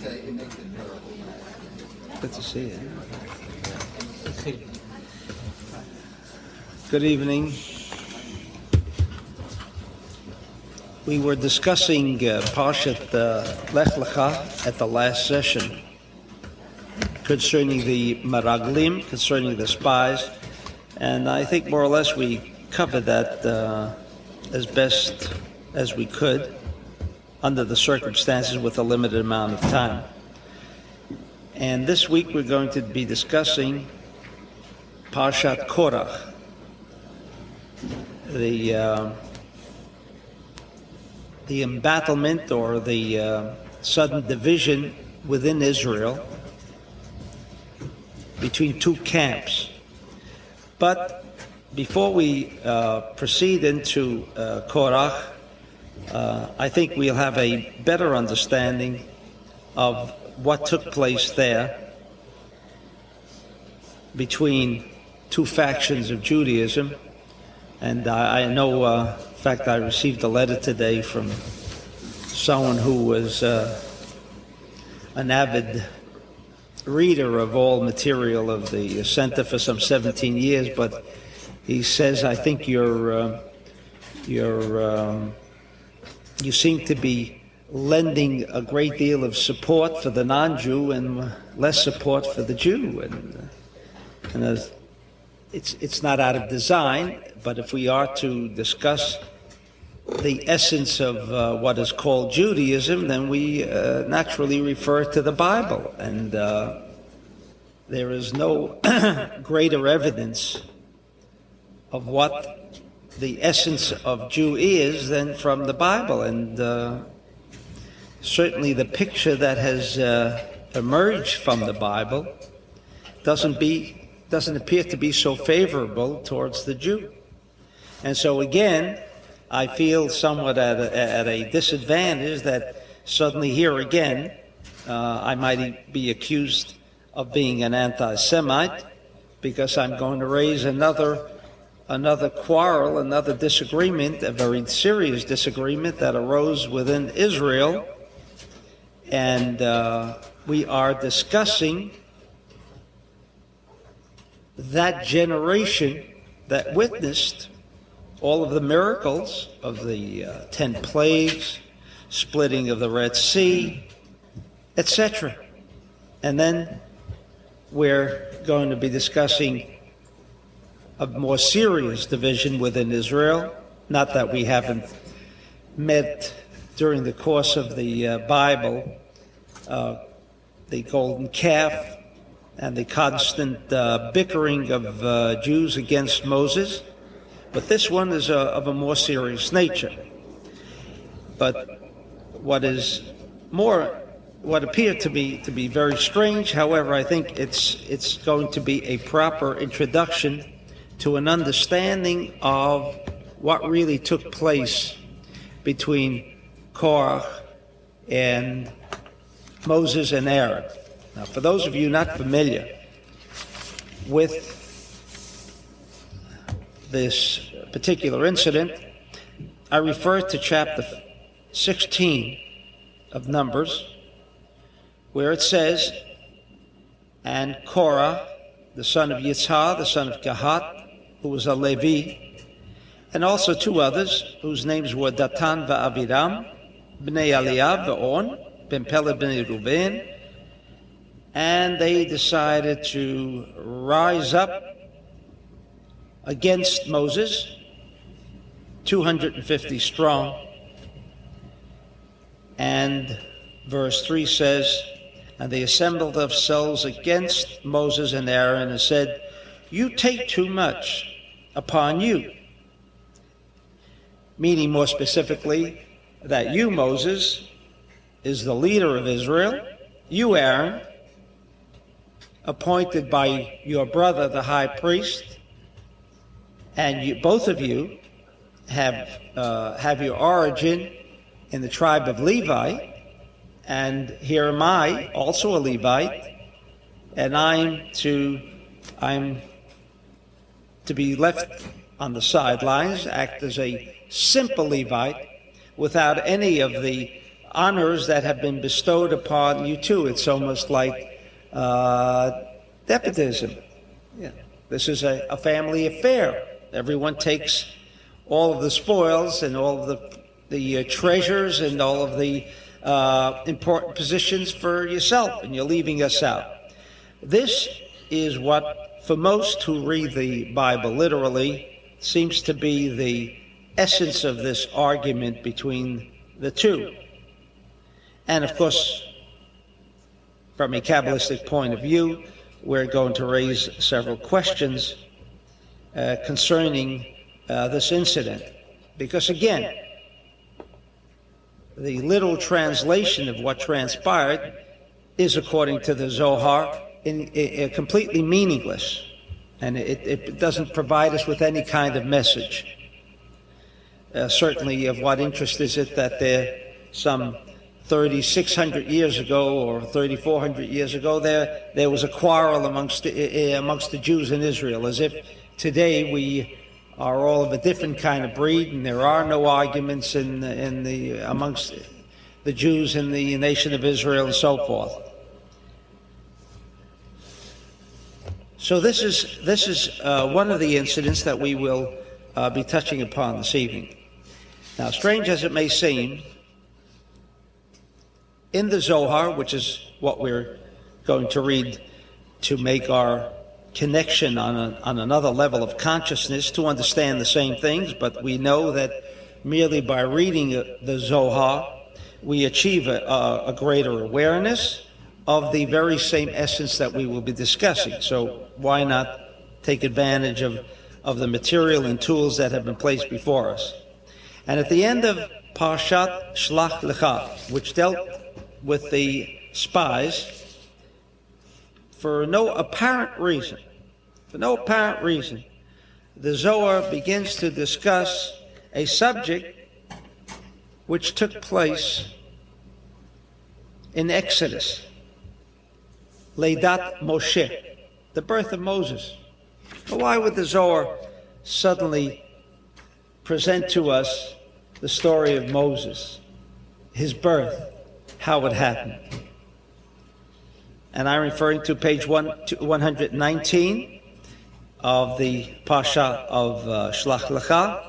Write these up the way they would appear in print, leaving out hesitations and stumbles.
Good to see you. Good evening. We were discussing Parshat Lech Lecha at the last session concerning the Meraglim, concerning the spies, and I think more or less we covered that as best as we could under the circumstances with a limited amount of time. And this week we're going to be discussing Parshot Korach, the embattlement or the sudden division within Israel between two camps. But before we proceed into Korach, I think we'll have a better understanding of what took place there between two factions of Judaism. And I know, in fact, I received a letter today from someone who was an avid reader of all material of the Center for some 17 years, but he says, I think you seem to be lending a great deal of support for the non-Jew and less support for the Jew. And it's not out of design, but if we are to discuss the essence of what is called Judaism, then we naturally refer to the Bible. And there is no greater evidence of what the essence of Jew is than from the Bible. And certainly the picture that has emerged from the Bible doesn't appear to be so favorable towards the Jew. And so again, I feel somewhat at a disadvantage that suddenly here again, I might be accused of being an anti-Semite because I'm going to raise another quarrel, another disagreement, a very serious disagreement that arose within Israel. And we are discussing that generation that witnessed all of the miracles of the 10 plagues, splitting of the Red Sea, etc. And then we're going to be discussing a more serious division within Israel. Not that we haven't met during the course of the Bible, the golden calf and the constant bickering of Jews against Moses. But this one is of a more serious nature. But what appeared to be very strange, however, I think it's going to be a proper introduction to an understanding of what really took place between Korach and Moses and Aaron. Now, for those of you not familiar with this particular incident, I refer to chapter 16 of Numbers, where it says, and Korah, the son of Yitzhar, the son of Kehat, who was a Levi, and also two others whose names were Datan va'Aviram, bnei Eliab ve'on, ben Peled bnei Reuben, and they decided to rise up against Moses, 250 strong. And verse 3 says, and they assembled themselves against Moses and Aaron and said, you take too much upon you. Meaning more specifically that you, Moses, is the leader of Israel. You, Aaron, appointed by your brother, the high priest, and both of you have your origin in the tribe of Levi, and here am I, also a Levite, and I'm to be left on the sidelines, act as a simple Levite, without any of the honors that have been bestowed upon you too. It's almost like nepotism. Yeah. This is a family affair. Everyone takes all of the spoils and all of the treasures and all of the important positions for yourself, and you're leaving us out. This is what, for most who read the Bible literally, seems to be the essence of this argument between the two. And of course, from a Kabbalistic point of view, we're going to raise several questions concerning this incident. Because again, the literal translation of what transpired is, according to the Zohar, completely meaningless. And it doesn't provide us with any kind of message. Certainly, of what interest is it that there, some 3,600 years ago or 3,400 years ago, there was a quarrel amongst the Jews in Israel, as if today we are all of a different kind of breed, and there are no arguments amongst the Jews in the nation of Israel and so forth. So this is one of the incidents that we will be touching upon this evening. Now, strange as it may seem, in the Zohar, which is what we're going to read to make our connection on another level of consciousness to understand the same things, but we know that merely by reading the Zohar, we achieve a greater awareness of the very same essence that we will be discussing. So why not take advantage of the material and tools that have been placed before us? And at the end of Parshat Shlach Lecha, which dealt with the spies, for no apparent reason, the Zohar begins to discuss a subject which took place in Exodus, Leidat Moshe, the birth of Moses. But why would the Zohar suddenly present to us the story of Moses, his birth, how it happened? And I'm referring to page 119 of the Parsha of Shlach Lecha,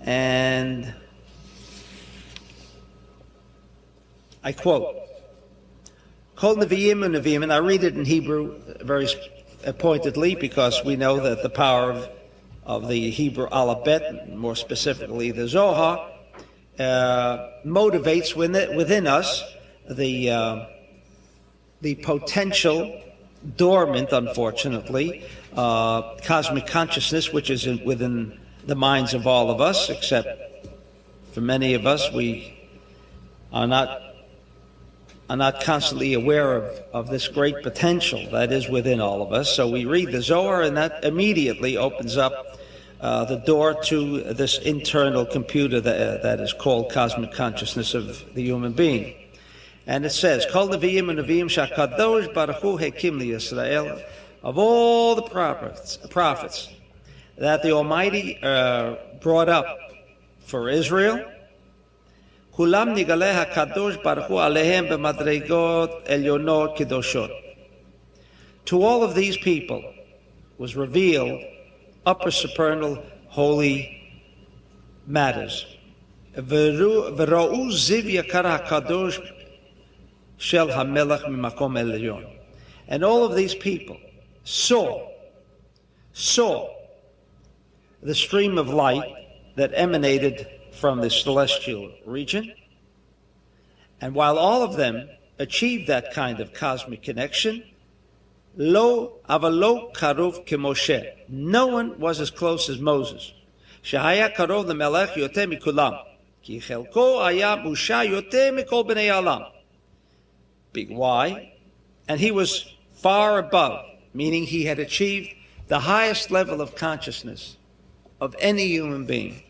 and I quote, Kol Nevi'im and Nevi'im, and I read it in Hebrew very pointedly because we know that the power of the Hebrew alphabet, more specifically the Zohar, motivates within us the potential dormant, unfortunately, cosmic consciousness, which is within the minds of all of us, except for many of us, we are not constantly aware of this great potential that is within all of us. So we read the Zohar, and that immediately opens up the door to this internal computer that is called cosmic consciousness of the human being. And it says, Kol Nevi'im and Nevi'im shakadosh baruch hu hekim liYisrael, of all the prophets that the Almighty brought up for Israel, kulam nigale hakadosh baruch hu alehem b'madregot elyonot kedoshot. To all of these people was revealed upper supernal holy matters. V'ra'u ziv yakar hakadosh shel hamelach mimakom elyon. And all of these people saw the stream of light that emanated from the celestial region. And while all of them achieved that kind of cosmic connection, lo karov kemoshe, no one was as close as Moses. Shehaya karov lemelech yoter mikulam, ki chelko haya musha yoter mikol bnei alam. Big why? And he was far above, meaning he had achieved the highest level of consciousness of any human being.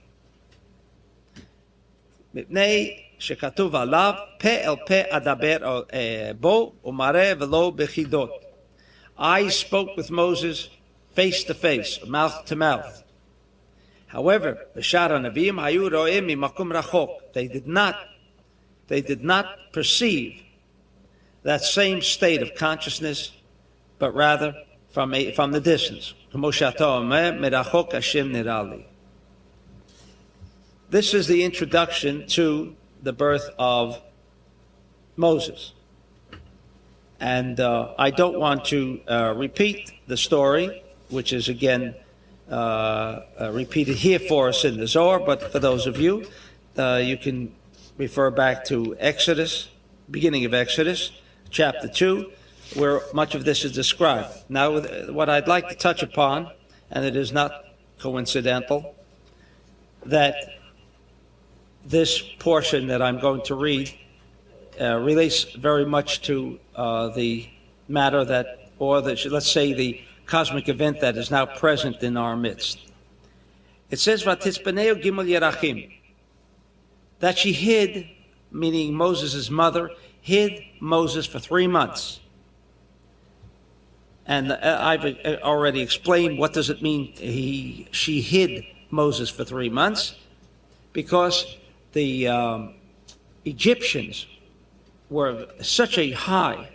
Mipnei shekatuv alav pe el pe adaber bo umare velo bechidot. I spoke with Moses face to face, mouth to mouth. However, the Shara Nevi'im hayu ro'im mimakum rachok. They did not they did not perceive that same state of consciousness, but rather from the distance. This is the introduction to the birth of Moses. And I don't want to repeat the story, which is again repeated here for us in the Zohar, but for those of you, you can refer back to Exodus, beginning of Exodus, chapter 2, where much of this is described. Now, what I'd like to touch upon, and it is not coincidental, that this portion that I'm going to read relates very much to the matter that, or let's say the cosmic event that is now present in our midst. It says, "Vatitzpaneo gimel yerachim," that she hid, meaning Moses' mother, hid Moses for 3 months. And I've already explained what does it mean she hid Moses for 3 months, because the Egyptians were such a high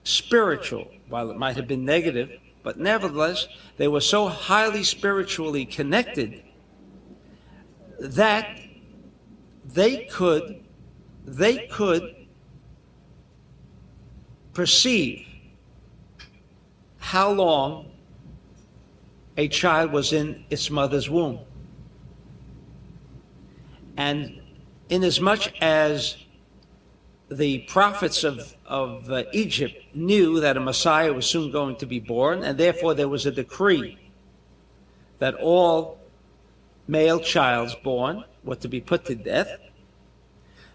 spiritual, while it might have been negative, but nevertheless, they were so highly spiritually connected that they could perceive how long a child was in its mother's womb. And inasmuch as the prophets of Egypt knew that a Messiah was soon going to be born, and therefore there was a decree that all male childs born were to be put to death.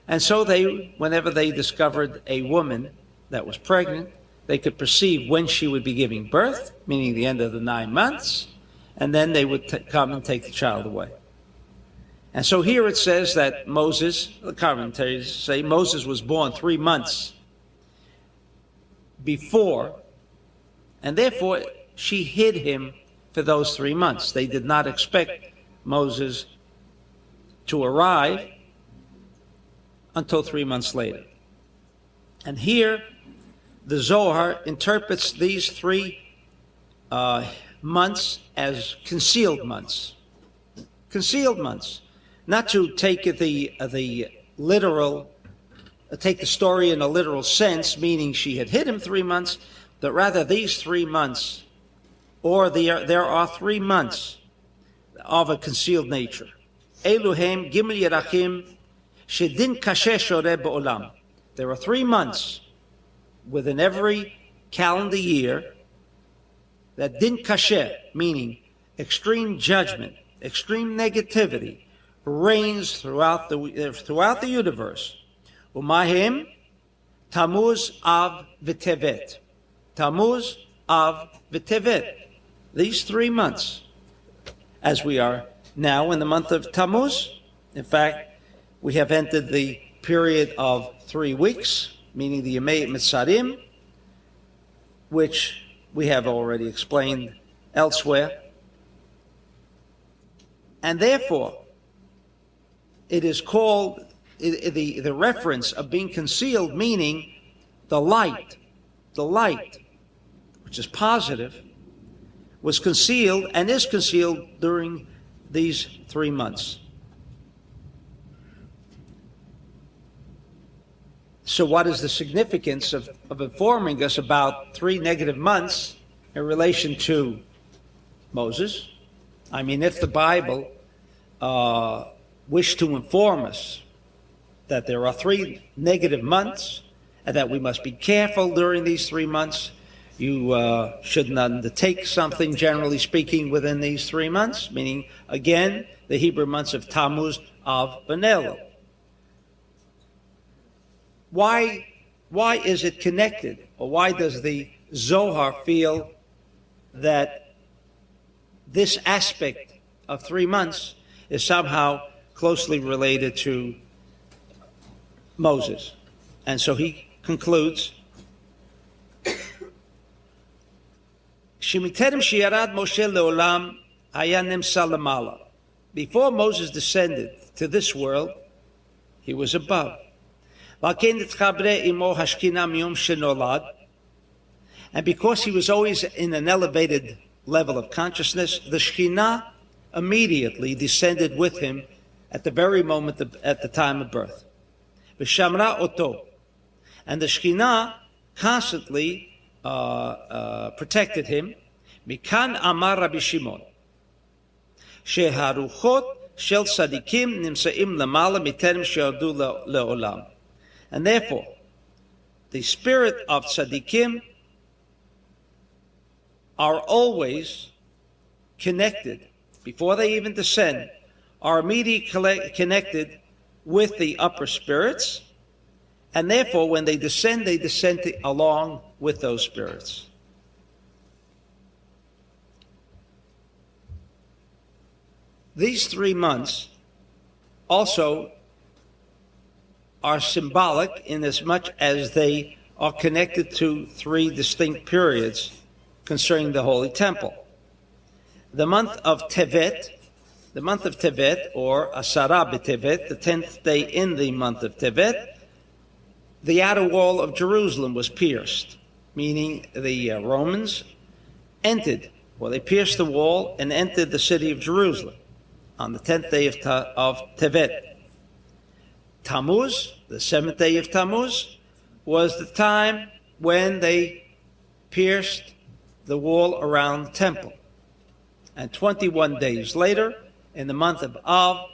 And so they, whenever they discovered a woman that was pregnant, they could perceive when she would be giving birth, meaning the end of the 9 months, and then they would come and take the child away. And so here it says that Moses, the commentators say Moses was born 3 months before, and therefore she hid him for those 3 months. They did not expect Moses to arrive until 3 months later. And here the Zohar interprets these 3 months as concealed months. Concealed months. Not to take the literal, take the story in a literal sense, meaning she had hid him 3 months, but rather these 3 months, or there are 3 months of a concealed nature. Eluhem gimel yerachim shedin kashe shore ba'olam. There are 3 months within every calendar year that din kashe, meaning extreme judgment, extreme negativity, reigns throughout the universe. Umahim Tammuz Av v'Tevet. Tammuz Av v'Tevet. These 3 months, as we are now in the month of Tammuz. In fact, we have entered the period of 3 weeks, meaning the Yemei Mitzarim, which we have already explained elsewhere. And therefore, it is called, the reference of being concealed, meaning the light, which is positive, was concealed and is concealed during these 3 months. So what is the significance of informing us about 3 negative months in relation to Moses? I mean, if the Bible wished to inform us that there are 3 negative months and that we must be careful during these 3 months, you shouldn't undertake something, generally speaking, within these 3 months, meaning, again, the Hebrew months of Tammuz, Av, and Elul. Why is it connected? Or why does the Zohar feel that this aspect of 3 months is somehow closely related to Moses? And so he concludes, Shemiterem shi'arad Moshe le'olam haya nimsa lamala. Before Moses descended to this world, He was above. And because he was always in an elevated level of consciousness, the Shekhinah immediately descended with him at the very moment at the time of birth. V'shamra oto. And the Shekhinah constantly protected him. Mikan amar Rabbi Shimon. Sheharuchot shel tzadikim nimsaim lamala miterem she'ardu le'olam. And therefore, the spirit of tzadikim are always connected, before they even descend, are immediately connected with the upper spirits, and therefore when they descend along with those spirits. These 3 months also are symbolic in as much as they are connected to 3 distinct periods concerning the Holy Temple. The month of Tevet, or Asara b'Tevet, the 10th day in the month of Tevet, the outer wall of Jerusalem was pierced, meaning the Romans entered, they pierced the wall and entered the city of Jerusalem on the 10th day of Tevet. Tammuz, the 7th day of Tammuz, was the time when they pierced the wall around the temple. And 21 days later, in the month of Av,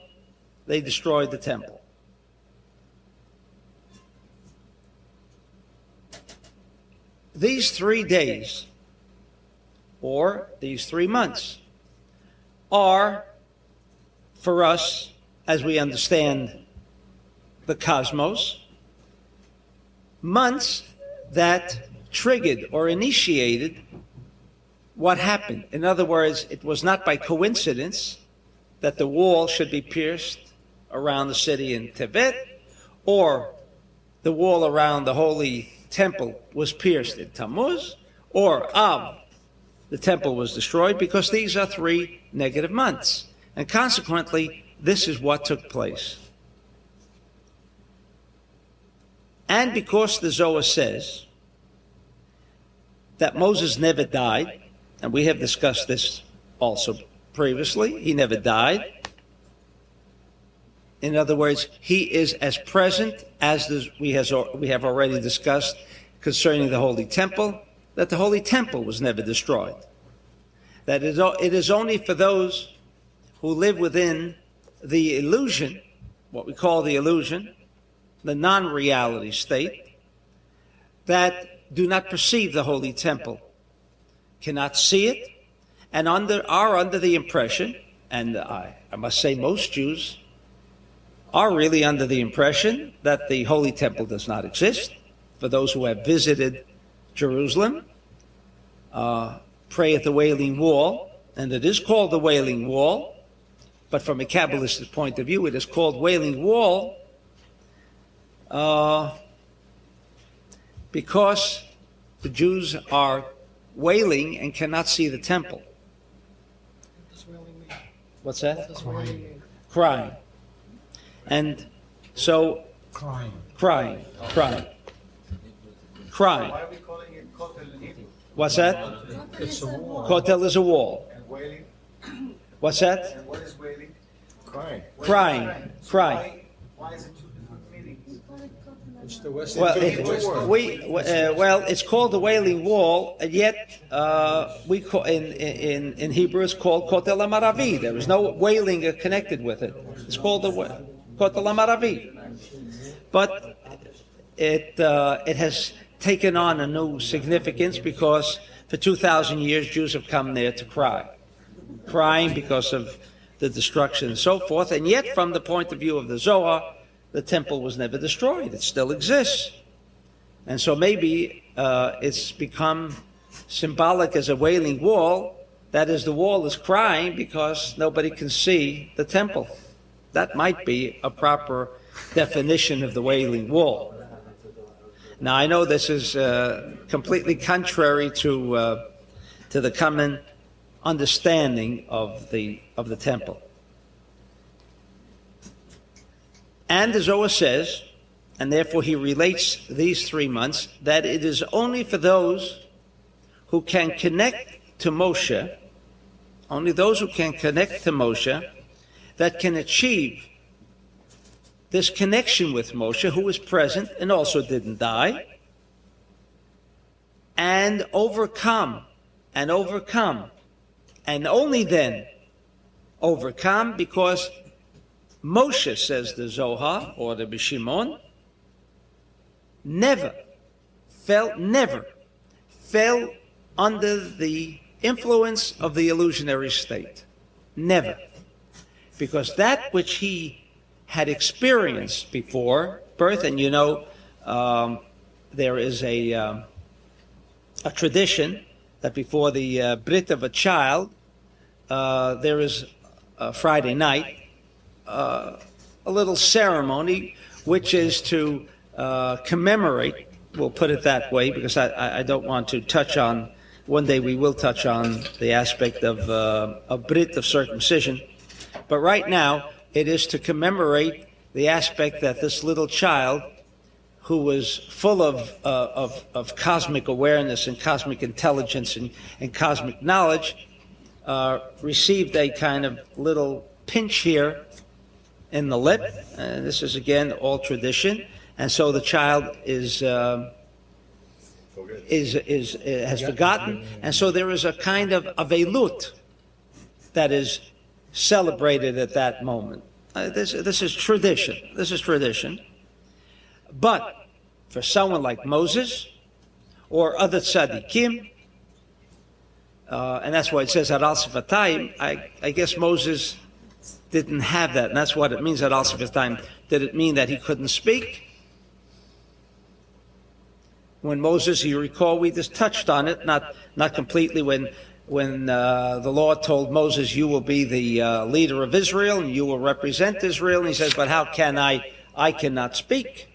they destroyed the temple. These 3 days, or these 3 months, are, for us, as we understand the cosmos, months that triggered or initiated what happened. In other words, it was not by coincidence that the wall should be pierced around the city in Tevet, or the wall around the Holy Temple was pierced in Tammuz, or Av, the temple was destroyed, because these are 3 negative months. And consequently, this is what took place. And because the Zohar says that Moses never died, and we have discussed this also previously, he never died. In other words, he is as present as we have already discussed concerning the Holy Temple, that the Holy Temple was never destroyed. That it is only for those who live within the illusion, what we call the illusion, the non-reality state, that do not perceive the Holy Temple, cannot see it, and are under the impression, and I must say most Jews are really under the impression that the Holy Temple does not exist. For those who have visited Jerusalem, pray at the Wailing Wall, and it is called the Wailing Wall, but from a Kabbalistic point of view, it is called Wailing Wall because the Jews are wailing and cannot see the temple. What's that? Crying. And so, crying. Why are we calling it Kotel in Hebrew? What's that? It's a wall. Kotel is a wall. And wailing? What's that? And what is wailing? Crying. Crying. Why is it 2 different meanings? It's the West. Well, it's called the Wailing Wall, and yet we call in Hebrew it's called Kotel HaMaravi. There is no wailing connected with it. It's called the Kotel HaMaravi. But it has taken on a new significance because for 2,000 years Jews have come there to crying because of the destruction and so forth. And yet, from the point of view of the Zohar, the temple was never destroyed. It still exists. And so maybe it's become symbolic as a wailing wall. That is, the wall is crying because nobody can see the temple. That might be a proper definition of the Wailing Wall. Now, I know this is completely contrary to the common understanding of the temple. And the Zohar says, and therefore he relates these 3 months, that it is only for those who can connect to Moshe, only those who can connect to Moshe, that can achieve this connection with Moshe, who was present and also didn't die, and overcome, and only then overcome, because Moshe, says the Zohar, or the Bishimon, never fell under the influence of the illusionary state. Never. Because that which he had experienced before birth, and there is a tradition that before the brit of a child, there is a Friday night, a little ceremony, which is to commemorate, we'll put it that way, because I don't want to touch on, one day we will touch on the aspect of brit, of circumcision, but right now it is to commemorate the aspect that this little child, who was full of cosmic awareness and cosmic intelligence and cosmic knowledge, received a kind of little pinch here in the lip. And this is again all tradition, and so the child has forgotten, and so there is a kind of avelut that is celebrated at that moment. This is tradition. This is tradition. But for someone like Moses or other tzaddikim, and that's why it says at al sifatayim, I guess Moses didn't have that, and that's what it means at al sifatayim. Did it mean that he couldn't speak? When Moses, you recall, we just touched on it, not completely, when the Lord told Moses, you will be the leader of Israel and you will represent Israel, and he says, but how can I cannot speak.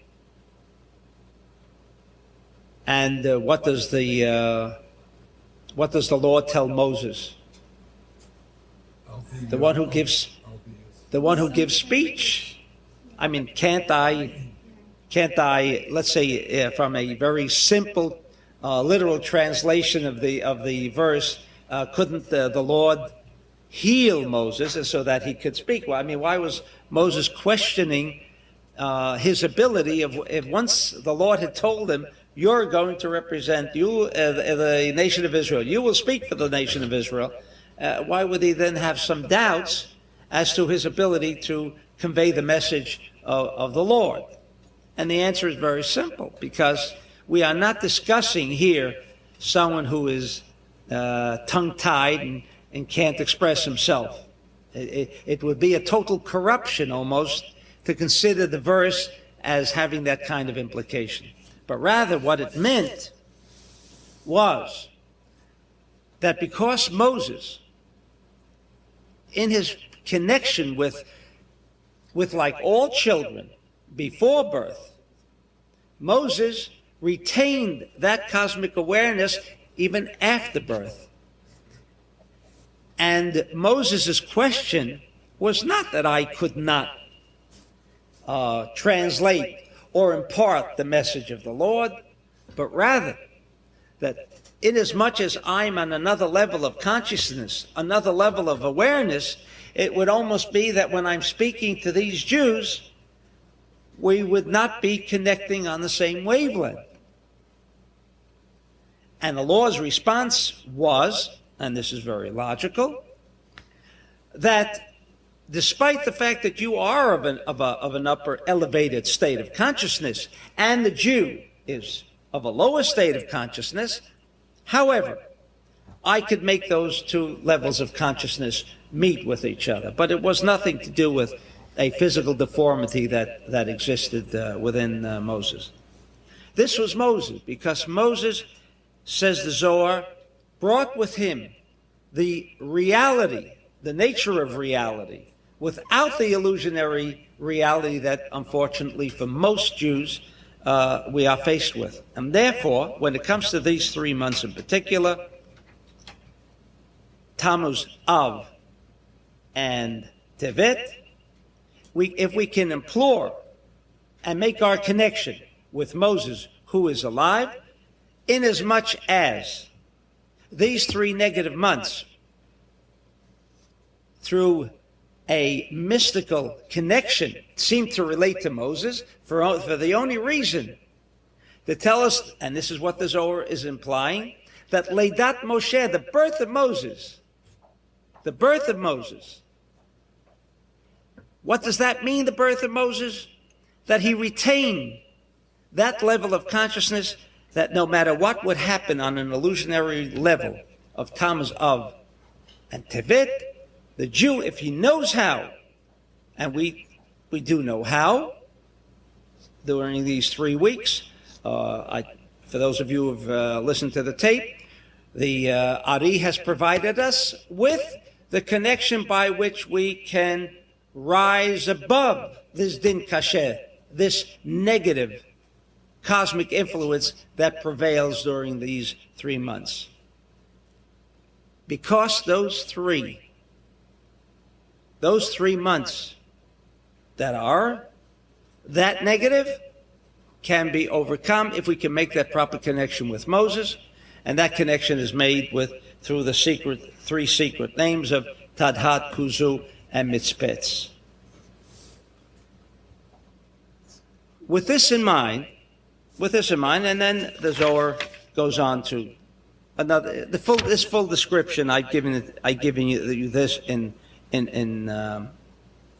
And what does the Lord tell Moses? The one who gives speech. I mean, can't I? Let's say from a very simple, literal translation of the verse, couldn't the Lord heal Moses so that he could speak? Well, I mean, why was Moses questioning his ability if once the Lord had told him, you're going to represent the nation of Israel, you will speak for the nation of Israel, why would he then have some doubts as to his ability to convey the message of the Lord? And the answer is very simple, because we are not discussing here someone who is tongue-tied and can't express himself. It would be a total corruption almost to consider the verse as having that kind of implication. But rather what it meant was that because Moses, in his connection with like all children before birth, Moses retained that cosmic awareness even after birth. And Moses' question was not that I could not translate or impart the message of the Lord, but rather that inasmuch as I'm on another level of consciousness, another level of awareness, it would almost be that when I'm speaking to these Jews, we would not be connecting on the same wavelength. And the Lord's response was, and this is very logical, that despite the fact that you are of an upper elevated state of consciousness, and the Jew is of a lower state of consciousness, however, I could make those two levels of consciousness meet with each other. But it was nothing to do with a physical deformity that existed within Moses. This was Moses, because Moses, says the Zohar, brought with him the reality, the nature of reality, without the illusionary reality that, unfortunately, for most Jews, we are faced with. And therefore, when it comes to these 3 months in particular, Tammuz, Av, and Tevet, if we can implore and make our connection with Moses, who is alive, inasmuch as these 3 negative months, through a mystical connection, seem to relate to Moses for the only reason to tell us, and this is what the Zohar is implying, that Leidat Moshe, the birth of Moses, what does that mean, the birth of Moses? That he retained that level of consciousness that no matter what would happen on an illusionary level of Tammuz Av and Tevet, the Jew, if he knows how, and we do know how, during these 3 weeks, for those of you who have listened to the tape, the Ari has provided us with the connection by which we can rise above this din kasher, this negative cosmic influence that prevails during these 3 months. Because those three months that are that negative can be overcome if we can make that proper connection with Moses, and that connection is made through the 3 secret names of Tadhat, Kuzu, and Mitzpetz. With this in mind, and then the Zohar goes on to this full description. I've given you this in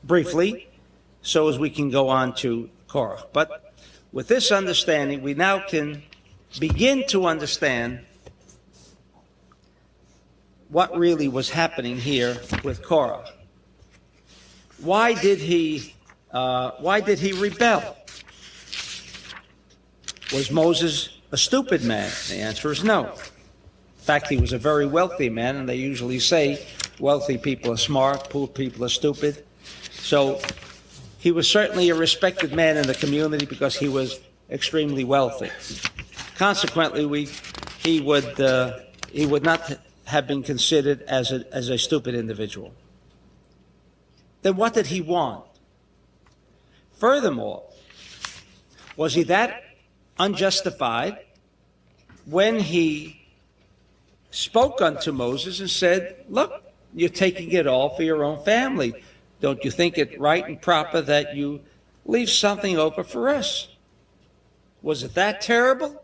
briefly, so as we can go on to Korach. But with this understanding, we now can begin to understand what really was happening here with Korach. Why did he rebel? Was Moses a stupid man? The answer is no. In fact, he was a very wealthy man, and they usually say wealthy people are smart, poor people are stupid. So he was certainly a respected man in the community because he was extremely wealthy. Consequently, he would not have been considered as a stupid individual. Then what did he want? Furthermore, was he that unjustified when he spoke unto Moses and said, look, you're taking it all for your own family. Don't you think it right and proper that you leave something over for us? Was it that terrible?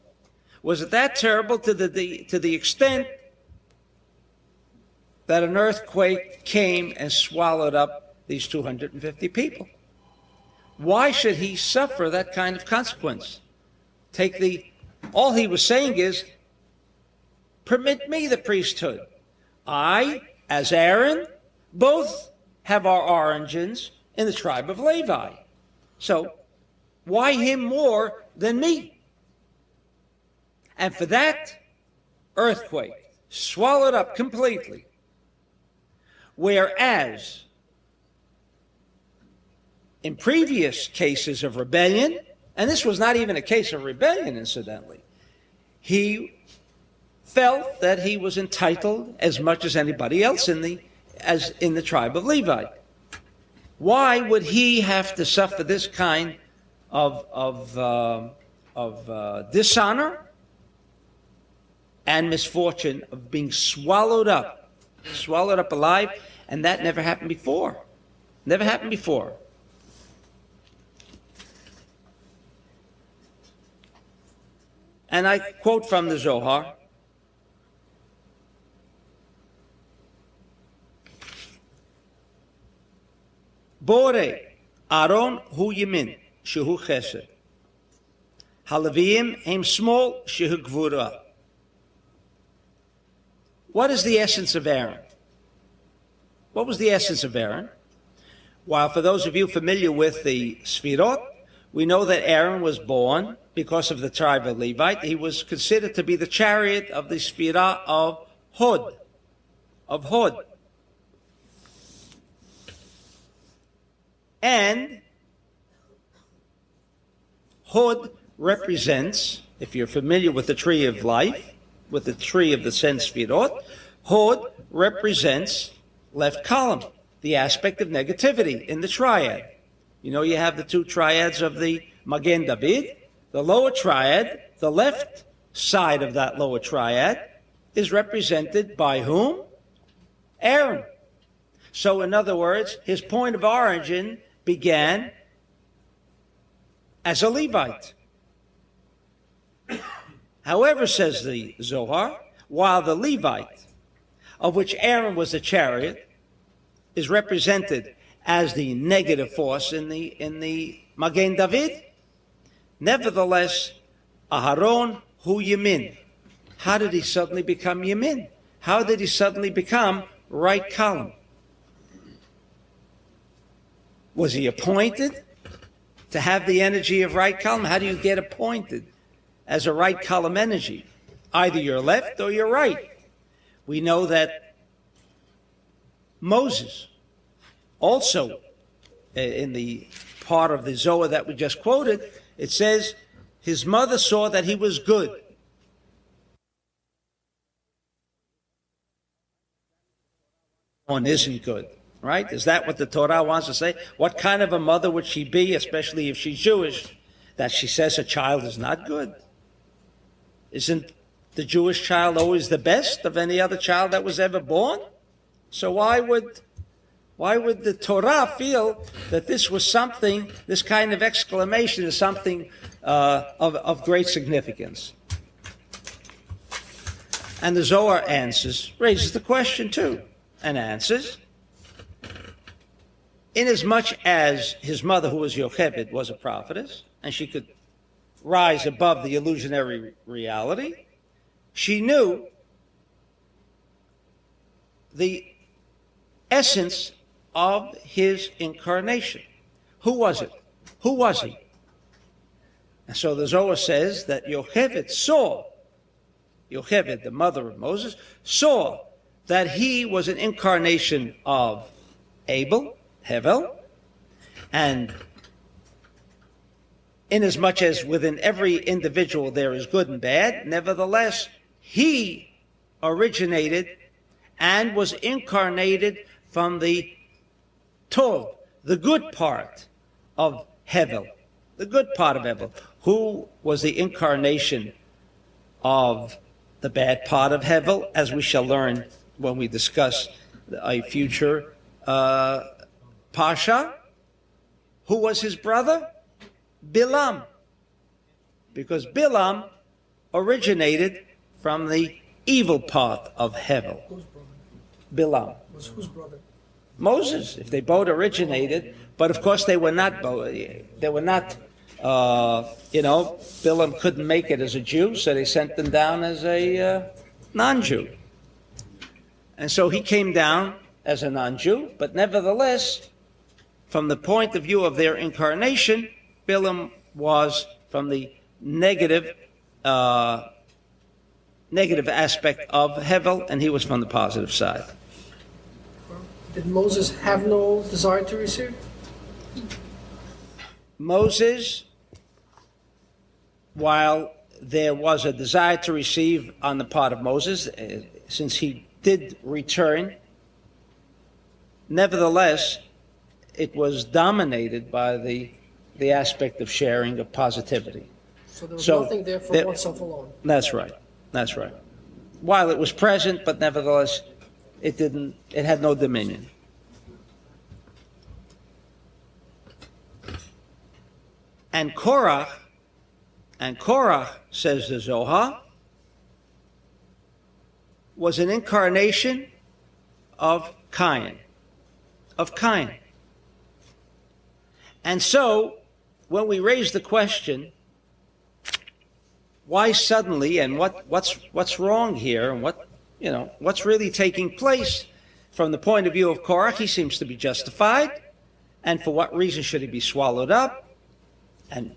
Was it that terrible to the extent that an earthquake came and swallowed up these 250 people? Why should he suffer that kind of consequence? All he was saying is, permit me the priesthood. I, as Aaron, both have our origins in the tribe of Levi. So why him more than me? And for that, earthquake swallowed up completely. Whereas in previous cases of rebellion, and this was not even a case of rebellion, incidentally, he felt that he was entitled as much as anybody else in the tribe of Levi. Why would he have to suffer this kind of dishonor and misfortune of being swallowed up alive? And that never happened before. Never happened before. And I quote from the Zohar, Bore Aaron hu yemin, shehu chesed. Halavim hem small, shehu gvura. What is the essence of Aaron? What was the essence of Aaron? While for those of you familiar with the Sfirot, we know that Aaron was born because of the tribe of Levite. He was considered to be the chariot of the Sfirah of Hod. And Hod represents, if you're familiar with the tree of life, with the tree of the 10 Sfirot, Hod represents left column, the aspect of negativity in the triad. You know, you have the two triads of the Magen David. The lower triad, the left side of that lower triad, is represented by whom? Aaron. So in other words, his point of origin began as a Levite. However, says the Zohar, while the Levite, of which Aaron was the chariot, is represented as the negative force in the Magen David, nevertheless, Aharon hu Yamin. How did he suddenly become Yamin? How did he suddenly become right column? Was he appointed to have the energy of right column? How do you get appointed as a right column energy? Either you're left or you're right. We know that Moses, also in the part of the Zohar that we just quoted, it says his mother saw that he was good. One isn't good, right? Is that what the Torah wants to say? What kind of a mother would she be, especially if she's Jewish, that she says a child is not good? Isn't the Jewish child always the best of any other child that was ever born? So why would the Torah feel that this was something, this kind of exclamation is something of great significance? And the Zohar raises the question too, and answers, inasmuch as his mother, who was Yocheved, was a prophetess, and she could rise above the illusionary reality, she knew the essence of his incarnation. Who was it? Who was he? And so the Zohar says that Yocheved, the mother of Moses, saw that he was an incarnation of Abel, Hevel, and inasmuch as within every individual there is good and bad, nevertheless, he originated and was incarnated from the Tov, the good part of Hevel, the good part of Hevel, who was the incarnation of the bad part of Hevel, as we shall learn when we discuss a future Parsha. Who was his brother? Bilam, because Bilam originated from the evil part of Hevel. Whose brother? Bilam. Was whose brother? Moses, if they both originated, but of course they were not both. They were not, Bilam couldn't make it as a Jew, so they sent them down as a non-Jew. And so he came down as a non-Jew, but nevertheless, from the point of view of their incarnation, Bilam was from the negative aspect of Hevel, and he was from the positive side. Did Moses have no desire to receive? Moses, while there was a desire to receive on the part of Moses, since he did return, nevertheless, it was dominated by the aspect of sharing, of positivity. So there was nothing there for oneself alone. That's right. That's right. While it was present, but nevertheless, it had no dominion. And Korach, says the Zohar, was an incarnation of Cain. And so, when we raise the question, why suddenly, and what's wrong here, and what's really taking place from the point of view of Korach, he seems to be justified, and for what reason should he be swallowed up? And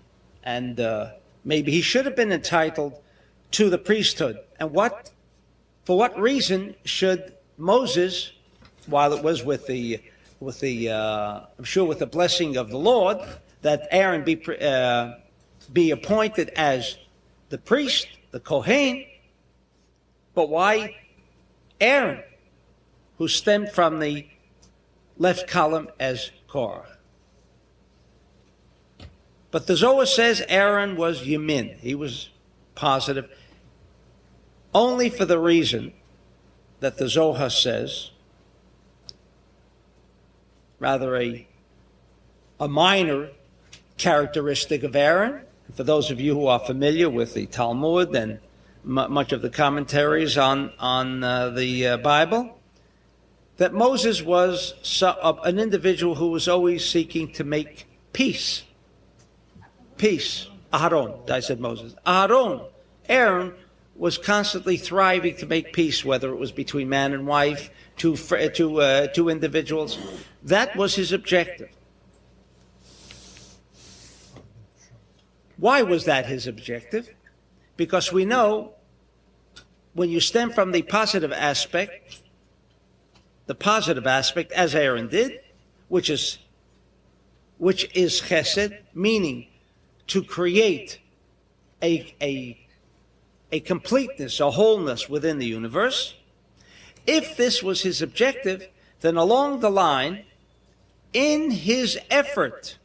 maybe he should have been entitled to the priesthood. And for what reason should Moses, while it was with the I'm sure with the blessing of the Lord, that Aaron be appointed as the priest, the Kohen, but why Aaron, who stemmed from the left column as Korah? But the Zohar says Aaron was Yamin. He was positive, only for the reason that the Zohar says, rather a minor characteristic of Aaron. For those of you who are familiar with the Talmud and much of the commentaries on the Bible, that Moses was an individual who was always seeking to make peace. Peace. Aharon. I said Moses. Aharon. Aaron was constantly thriving to make peace, whether it was between man and wife, two individuals. That was his objective. Why was that his objective? Because we know when you stem from the positive aspect, as Aaron did, which is chesed, meaning to create a completeness, a wholeness within the universe. If this was his objective, then along the line, in his effort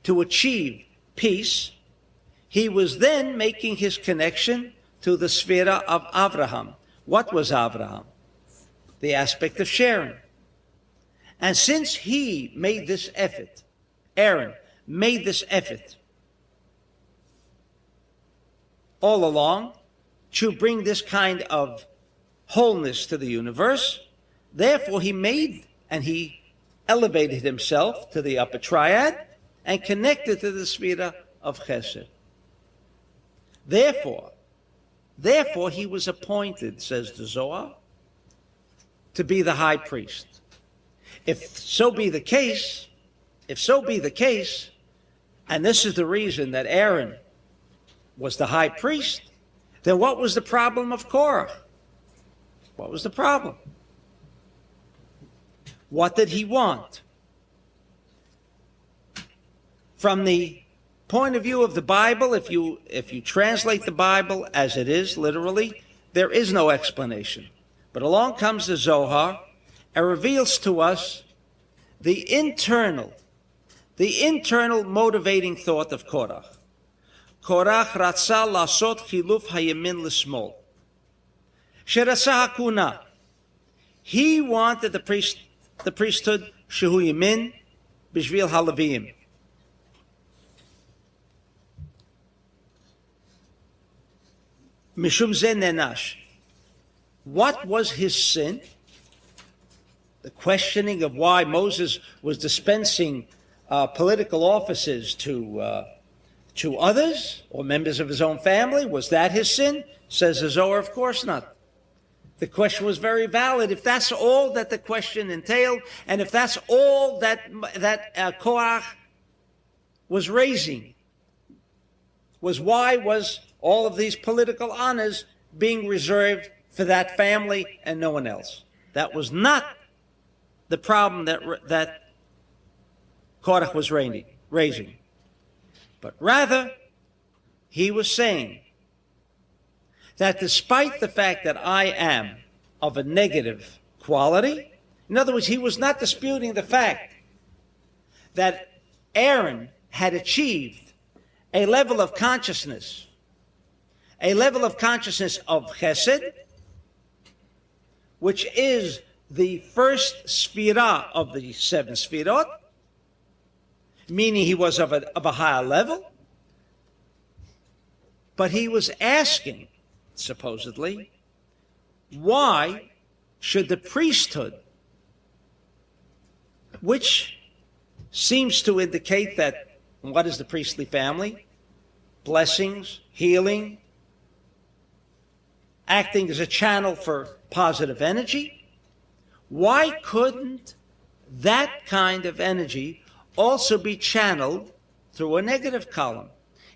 to achieve peace, he was then making his connection to the Sfira of Avraham. What was Avraham? The aspect of sharing. And since he made this effort, Aaron made this effort all along to bring this kind of wholeness to the universe, therefore he elevated himself to the upper triad and connected to the Sfira of Chesed. Therefore he was appointed, says the Zohar, to be the high priest. If so be the case, and this is the reason that Aaron was the high priest, then what was the problem of Korach? What was the problem? What did he want? From the point of view of the Bible, if you translate the Bible as it is, literally, there is no explanation. But along comes the Zohar and reveals to us the internal motivating thought of Korach. Korach ratza lasot chiluf hayamin l'smol. Sheratza hakuna. He wanted the priesthood shehu yamin b'shvil halavim. Mishum ze nenash. What was his sin? The questioning of why Moses was dispensing political offices to others or members of his own family, was that his sin? Says the Zohar, of course not. The question was very valid. If that's all that the question entailed, and if that's all that Korach was raising, why was all of these political honors being reserved for that family and no one else? That was not the problem that Korach was raising. But rather, he was saying that despite the fact that I am of a negative quality, in other words, he was not disputing the fact that Aaron had achieved a level of consciousness of chesed, which is the first sphira of the seven sphirot, meaning he was of a higher level. But he was asking, supposedly, why should the priesthood, which seems to indicate that, what is the priestly family? Blessings, healing, acting as a channel for positive energy. Why couldn't that kind of energy also be channeled through a negative column?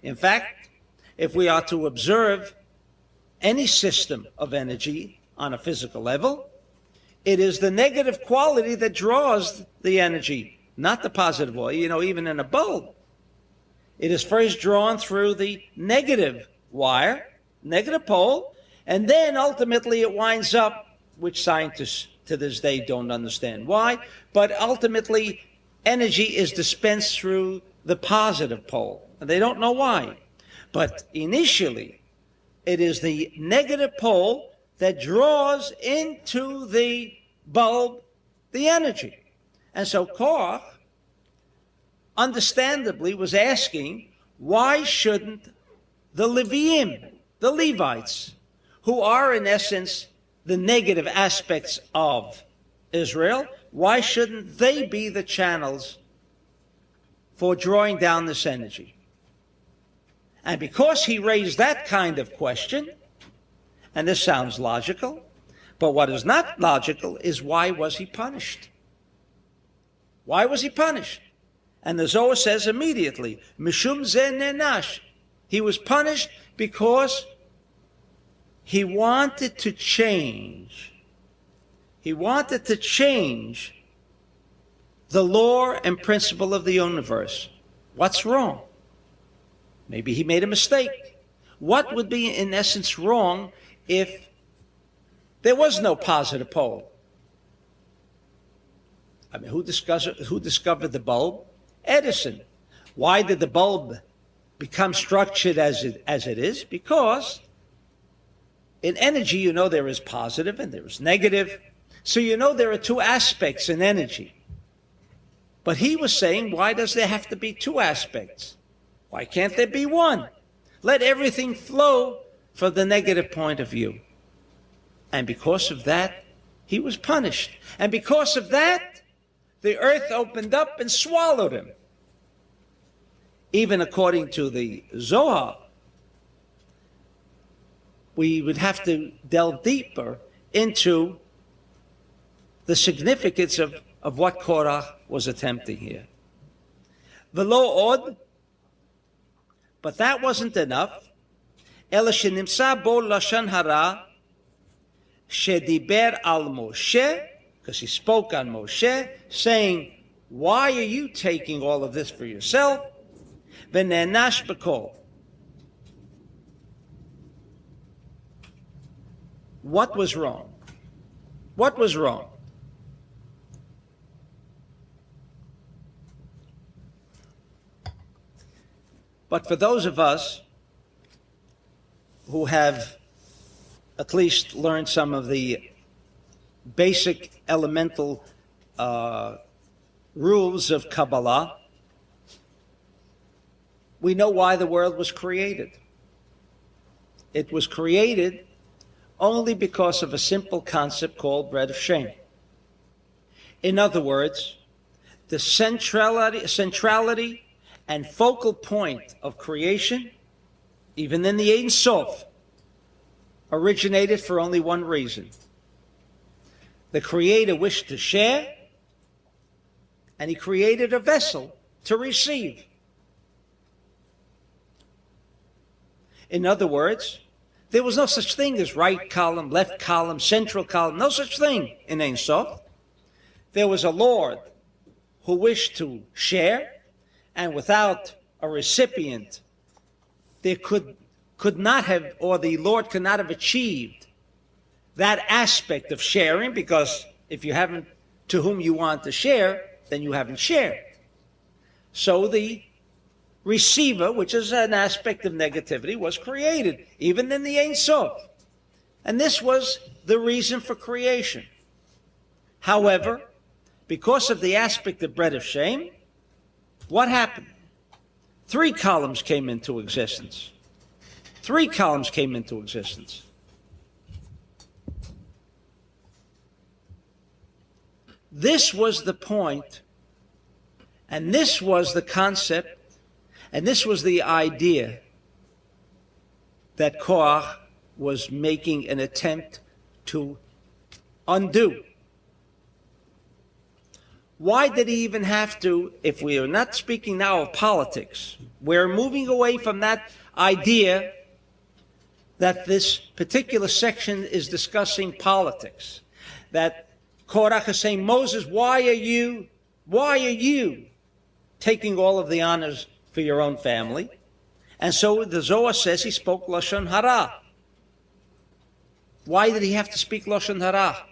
In fact, if we are to observe any system of energy on a physical level, it is the negative quality that draws the energy, not the positive one. Even in a bulb, it is first drawn through the negative wire, negative pole, and then ultimately it winds up, which scientists to this day don't understand why, but ultimately energy is dispensed through the positive pole. And they don't know why. But initially, it is the negative pole that draws into the bulb the energy. And so Korach, understandably, was asking, why shouldn't the Leviim, the Levites, who are in essence the negative aspects of Israel, why shouldn't they be the channels for drawing down this energy? And because he raised that kind of question, and this sounds logical, but what is not logical is, why was he punished? Why was he punished? And the Zohar says immediately, Mishum ze nenash. He was punished because he wanted to change. He wanted to change the law and principle of the universe. What's wrong? Maybe he made a mistake. What would be in essence wrong if there was no positive pole? I mean, who discovered the bulb? Edison. Why did the bulb become structured as it is? Because in energy, you know, there is positive and there is negative. So you know there are two aspects in energy. But he was saying, why does there have to be two aspects? Why can't there be one? Let everything flow from the negative point of view. And because of that, he was punished. And because of that, the earth opened up and swallowed him. Even according to the Zohar, we would have to delve deeper into the significance of what Korach was attempting here. V'lo od, but that wasn't enough. Ela shenimsa bo lashon hara shediber al Moshe, because he spoke on Moshe, saying, why are you taking all of this for yourself? V'nenash b'kol. What was wrong? What was wrong? But for those of us who have at least learned some of the basic elemental rules of Kabbalah, we know why the world was created. It was created only because of a simple concept called bread of shame. In other words, the centrality and focal point of creation, even in the Ein Sof, originated for only one reason. The Creator wished to share, and he created a vessel to receive. In other words, there was no such thing as right column, left column, central column, no such thing in Ein Sof. There was a Lord who wished to share, and without a recipient, there could not have, or the Lord could not have achieved that aspect of sharing, because if you haven't to whom you want to share, then you haven't shared. So the receiver, which is an aspect of negativity, was created, even in the Ein Sof. And this was the reason for creation. However, because of the aspect of bread of shame, what happened? 3 columns came into existence. 3 columns came into existence. This was the point, and this was the concept, and this was the idea that Korach was making an attempt to undo. Why did he even have to, if we are not speaking now of politics, we're moving away from that idea that this particular section is discussing politics, that Korach is saying, Moses, why are you taking all of the honors for your own family? And so the Zohar says he spoke Lashon Hara. Why did he have to speak Lashon Hara?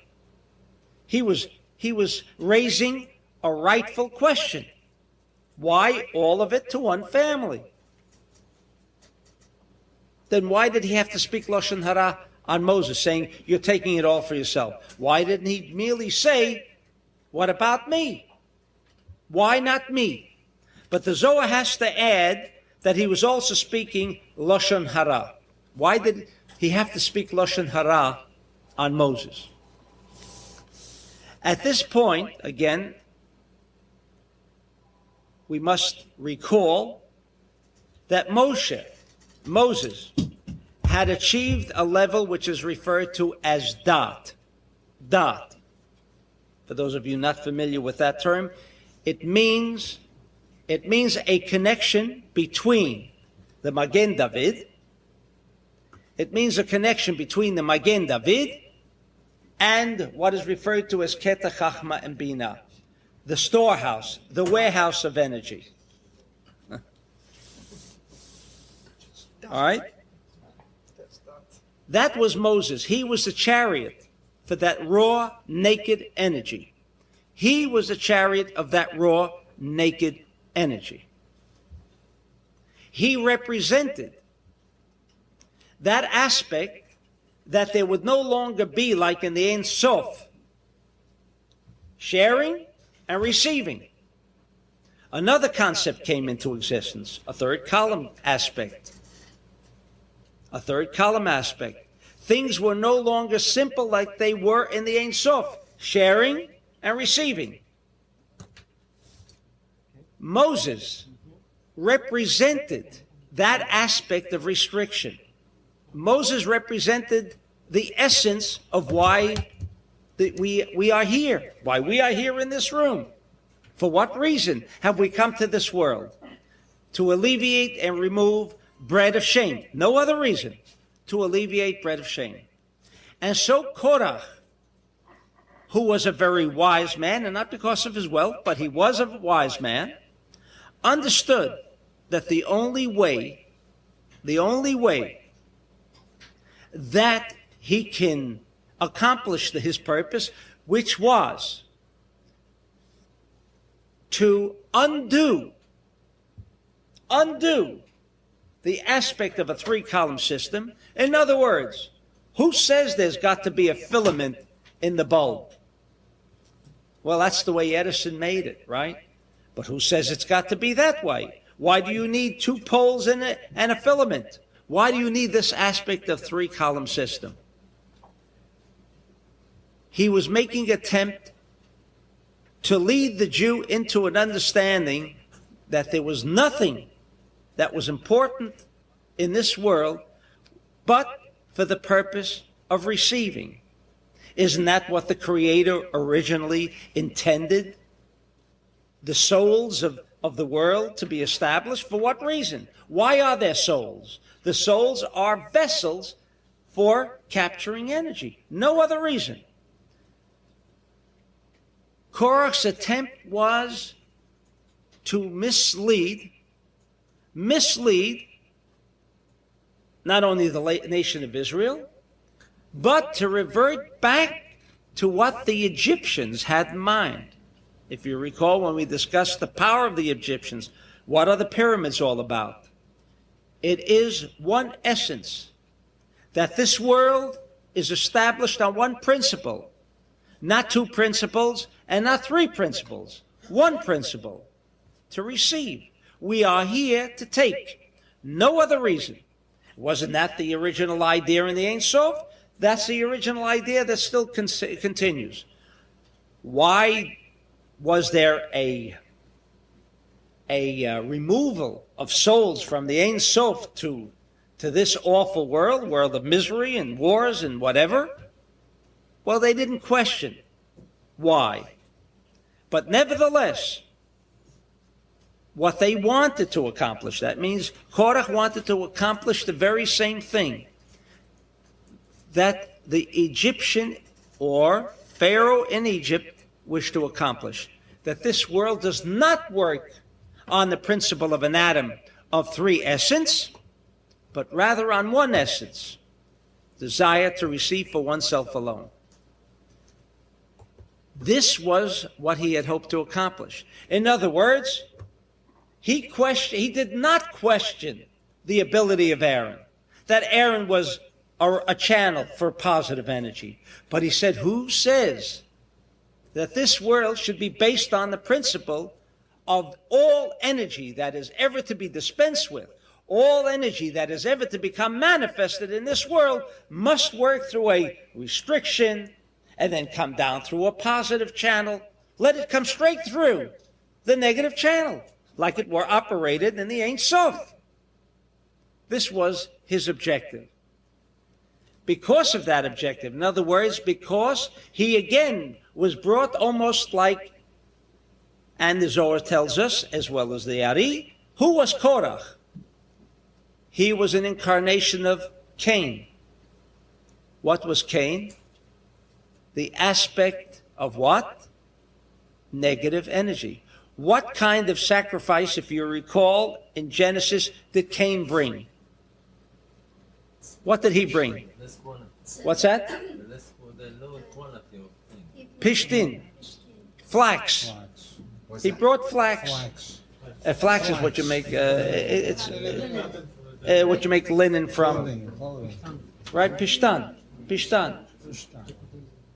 He was raising a rightful question. Why all of it to one family? Then why did he have to speak Lashon Hara on Moses, saying, you're taking it all for yourself? Why didn't he merely say, what about me? Why not me? But the Zohar has to add that he was also speaking Lashon Hara. Why did he have to speak Lashon Hara on Moses? At this point, again, we must recall that Moses, had achieved a level which is referred to as dat. Dat. For those of you not familiar with that term, it means a connection between the Magen David. It means a connection between the Magen David and what is referred to as Keta Chachma and Bina, the storehouse, the warehouse of energy. All right? That was Moses. He was the chariot for that raw, naked energy. He was the chariot of that raw, naked energy. He represented that aspect that there would no longer be like in the Ein Sof, sharing and receiving. Another concept came into existence, a third column aspect. A third column aspect. Things were no longer simple like they were in the Ein Sof, sharing and receiving. Moses represented that aspect of restriction. Moses represented the essence of why we are here, why we are here in this room. For what reason have we come to this world? To alleviate and remove bread of shame. No other reason. To alleviate bread of shame. And so Korach, who was a very wise man, and not because of his wealth, but he was a wise man, understood that the only way that he can accomplish his purpose, which was to undo the aspect of a three-column system. In other words, who says there's got to be a filament in the bulb? Well, that's the way Edison made it, right? But who says it's got to be that way? Why do you need two poles in it and a filament? Why do you need this aspect of three-column system? He was making an attempt to lead the Jew into an understanding that there was nothing that was important in this world but for the purpose of receiving. Isn't that what the Creator originally intended? The souls of the world to be established? For what reason? Why are there souls? The souls are vessels for capturing energy. No other reason. Korach's attempt was to mislead not only the nation of Israel, but to revert back to what the Egyptians had in mind. If you recall, when we discussed the power of the Egyptians, what are the pyramids all about? It is one essence, that this world is established on one principle, not two principles and not three principles, one principle, to receive. We are here to take. No other reason. Wasn't that the original idea in the Ein Sof? That's the original idea that still continues. Why was there a removal of souls from the Ein Sof to this awful world of misery and wars and whatever? Well, they didn't question why. But nevertheless, what they wanted to accomplish, that means Korach wanted to accomplish the very same thing that the Egyptian or Pharaoh in Egypt wished to accomplish, that this world does not work on the principle of an atom of three essence, but rather on one essence, desire to receive for oneself alone. This was what he had hoped to accomplish. In other words, he did not question the ability of Aaron, that Aaron was a channel for positive energy. But he said, who says that this world should be based on the principle of all energy that is ever to be dispensed with, all energy that is ever to become manifested in this world must work through a restriction and then come down through a positive channel. Let it come straight through the negative channel, like it were operated in the Ein Sof. This was his objective. Because of that objective, in other words, because he again was brought almost like, and the Zohar tells us, as well as the Ari, who was Korach? He was an incarnation of Cain. What was Cain? The aspect of what? Negative energy. What kind of sacrifice, if you recall, in Genesis, did Cain bring? What did he bring? What's that? Pishtin. Flax. He brought flax. Flax is what you make. It's what you make linen from, right? Pishtan.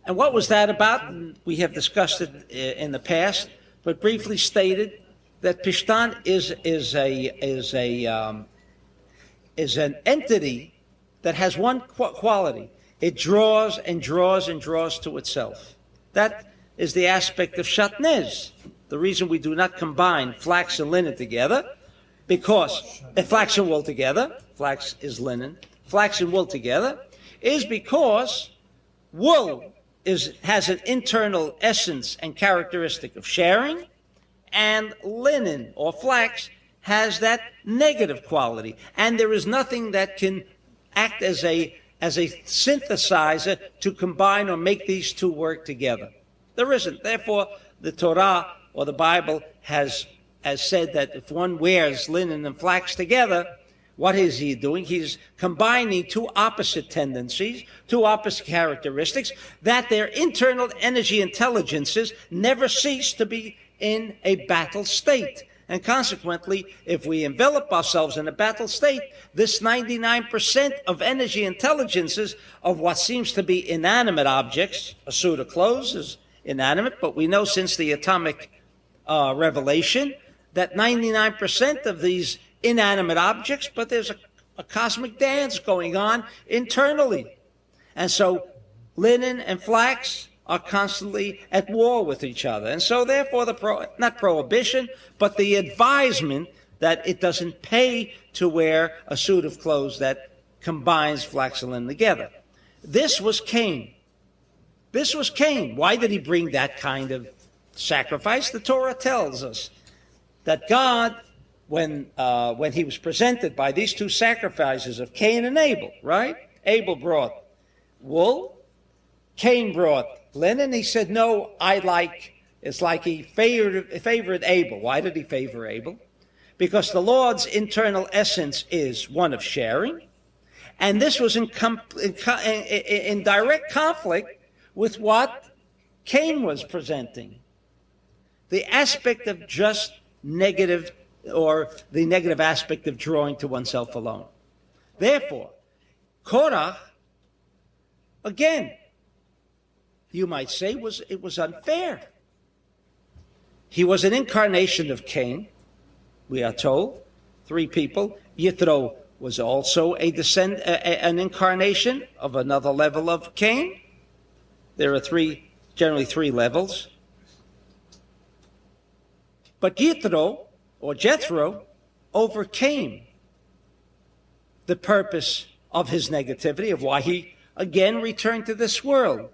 And what was that about? We have discussed it in the past, but briefly stated that Pishtan is an entity that has one quality. It draws and draws and draws to itself. That is the aspect of shatnez. The reason we do not combine flax and linen together, because flax and wool together, flax is linen, flax and wool together, is because wool has an internal essence and characteristic of sharing, and linen or flax has that negative quality. And there is nothing that can act as a synthesizer to combine or make these two work together. There isn't. Therefore, the Torah or the Bible has said that if one wears linen and flax together, what is he doing? He's combining two opposite tendencies, two opposite characteristics, that their internal energy intelligences never cease to be in a battle state. And consequently, if we envelop ourselves in a battle state, this 99% of energy intelligences of what seems to be inanimate objects, a suit of clothes is inanimate, but we know since the atomic revelation that 99% of these inanimate objects, but there's a cosmic dance going on internally. And so linen and flax are constantly at war with each other. And so therefore not prohibition, but the advisement that it doesn't pay to wear a suit of clothes that combines flax and linen together. This was Cain. This was Cain. Why did he bring that kind of sacrifice? The Torah tells us that God, when he was presented by these two sacrifices of Cain and Abel, right? Abel brought wool, Cain brought linen. He said, no, it's like he favored Abel. Why did he favor Abel? Because the Lord's internal essence is one of sharing, and this was in direct conflict with what Cain was presenting. The aspect of just negative, or the negative aspect of drawing to oneself alone. Therefore, Korach, again, you might say it was unfair. He was an incarnation of Cain, we are told, three people. Yitro was also an incarnation of another level of Cain. There are generally three levels. But Yitro, or Jethro, overcame the purpose of his negativity, of why he again returned to this world.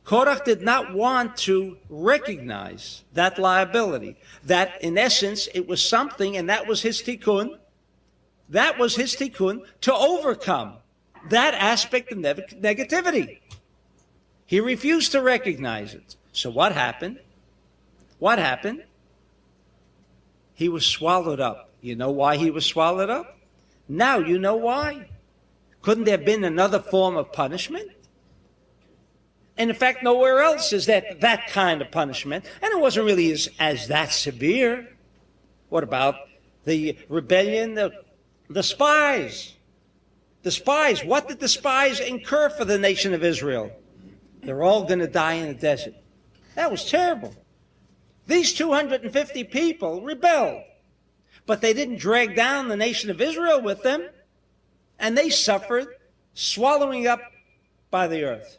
Korach did not want to recognize that liability, that in essence it was something, and that was his tikkun. That was his tikkun to overcome that aspect of negativity. He refused to recognize it. So what happened? What happened? He was swallowed up. You know why he was swallowed up? Now you know why. Couldn't there have been another form of punishment? And in fact, nowhere else is that kind of punishment. And it wasn't really as that severe. What about the rebellion, the spies? The spies, what did the spies incur for the nation of Israel? They're all going to die in the desert. That was terrible. These 250 people rebelled, but they didn't drag down the nation of Israel with them, and they suffered swallowing up by the earth.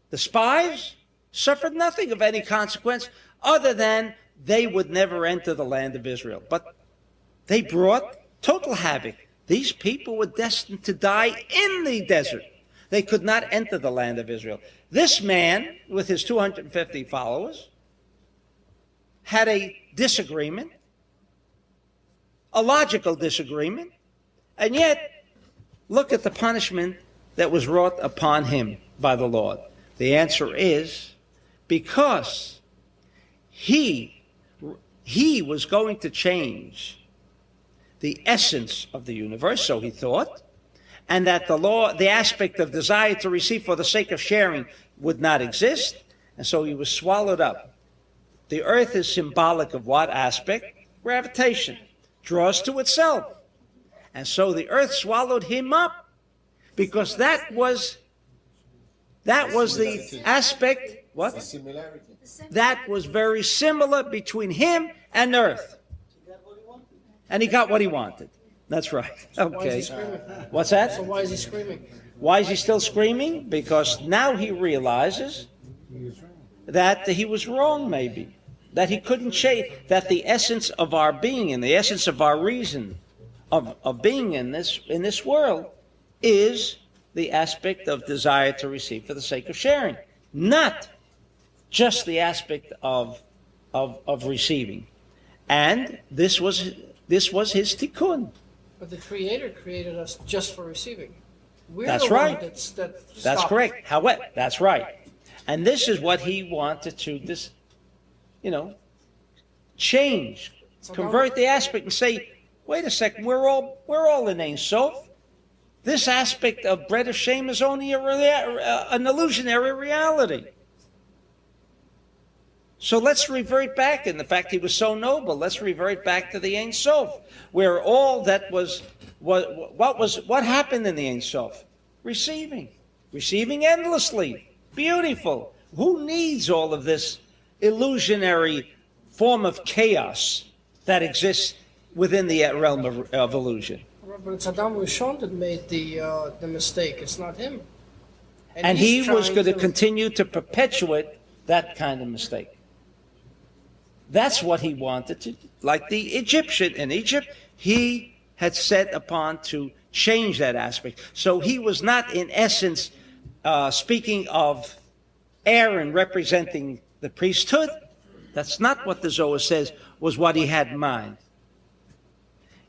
The spies suffered nothing of any consequence other than they would never enter the land of Israel. But they brought total havoc. These people were destined to die in the desert. They could not enter the land of Israel. This man, with his 250 followers, had a disagreement, a logical disagreement, and yet look at the punishment that was wrought upon him by the Lord. The answer is because he was going to change the essence of the universe, so he thought, and that the aspect of desire to receive for the sake of sharing would not exist, and so he was swallowed up. The earth is symbolic of what aspect? Gravitation. Draws to itself. And so the earth swallowed him up because that was the aspect, what? The similarity. That was very similar between him and earth. And he got what he wanted. That's right. Why is he Okay. screaming? What's that? So why is he screaming? Why is he still screaming? Because now he realizes that he was wrong, maybe. That he couldn't change, that the essence of our being and the essence of our reason of being in this world is the aspect of desire to receive for the sake of sharing, not just the aspect of receiving. And this was his tikkun. But the Creator created us just for receiving. We're That's the one right. That's That's correct. However, that's right. And this is what he wanted to change, convert the aspect and say, wait a second, we're all in Ein Sof. This aspect of bread of shame is only an illusionary reality. So let's revert back, and the fact he was so noble, let's revert back to the Ein Sof, where all that was, what happened in the Ein Sof? Receiving endlessly, beautiful. Who needs all of this illusionary form of chaos that exists within the realm of illusion? But it's Adam Rishon that made the mistake. It's not him. And he's he was trying going to continue to perpetuate that kind of mistake. That's what he wanted to do. Like the Egyptian in Egypt, he had set upon to change that aspect. So he was not, in essence, speaking of Aaron representing the priesthood. That's not what the Zohar says was what he had in mind.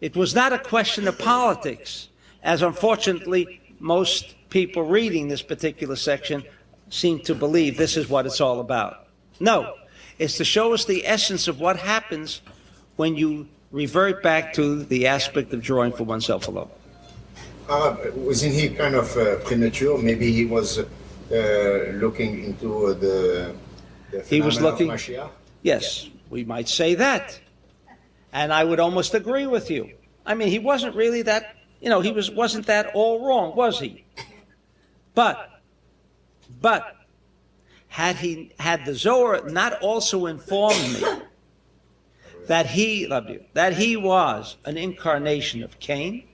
It was not a question of politics, as unfortunately most people reading this particular section seem to believe this is what it's all about. No, it's to show us the essence of what happens when you revert back to the aspect of drawing for oneself alone. Wasn't he kind of premature? Maybe he was looking into the He was looking- of Mashiach? Yes, we might say that. And I would almost agree with you. I mean, he wasn't really that, he wasn't that all wrong, was he? But had the Zohar not also informed me that he was an incarnation of Cain,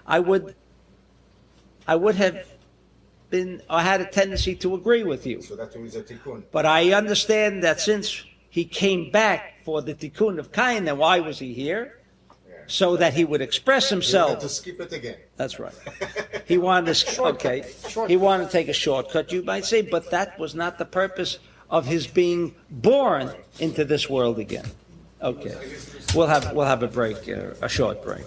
I would have been, or had a tendency to agree with you. So that was a tikkun. But I understand that since he came back for the tikkun of Cain, then why was he here? So that he would express You had himself. to skip it again. That's right. He wanted to, okay. He wanted to take a shortcut, you might say, but that was not the purpose of his being born into this world again. Okay. We'll have a break, a short break.